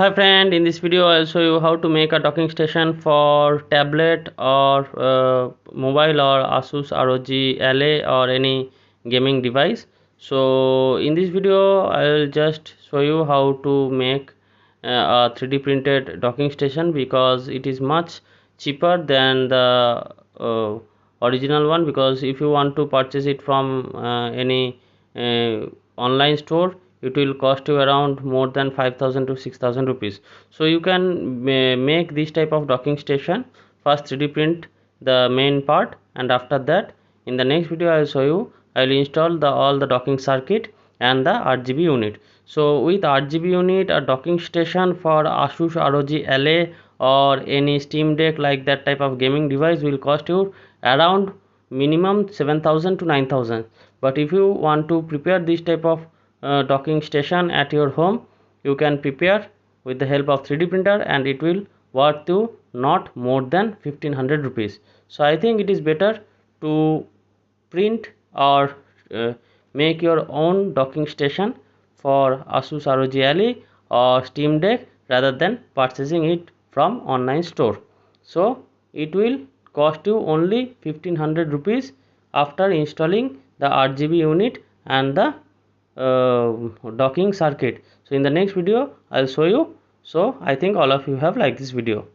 Hi friend, in this video I'll show you how to make a docking station for tablet or mobile or Asus ROG Ally or any gaming device. So in this video I'll just show you how to make a 3D printed docking station, because it is much cheaper than the original one. Because if you want to purchase it from any online store, it will cost you around more than 5,000 to 6,000 rupees. So you can make this type of docking station. First 3D print the main part, and after that in the next video I will show you, I will install all the docking circuit and the RGB unit. So with RGB unit, a docking station for Asus ROG Ally or any Steam Deck like that type of gaming device will cost you around minimum 7,000 to 9,000. But if you want to prepare this type of docking station at your home, you can prepare with the help of 3D printer, and it will worth you not more than 1500 rupees. So I think it is better to print or make your own docking station for Asus ROG Ally or Steam Deck rather than purchasing it from online store. So it will cost you only 1500 rupees after installing the RGB unit and the docking circuit. So in the next video I'll show you. So I think all of you have liked this video.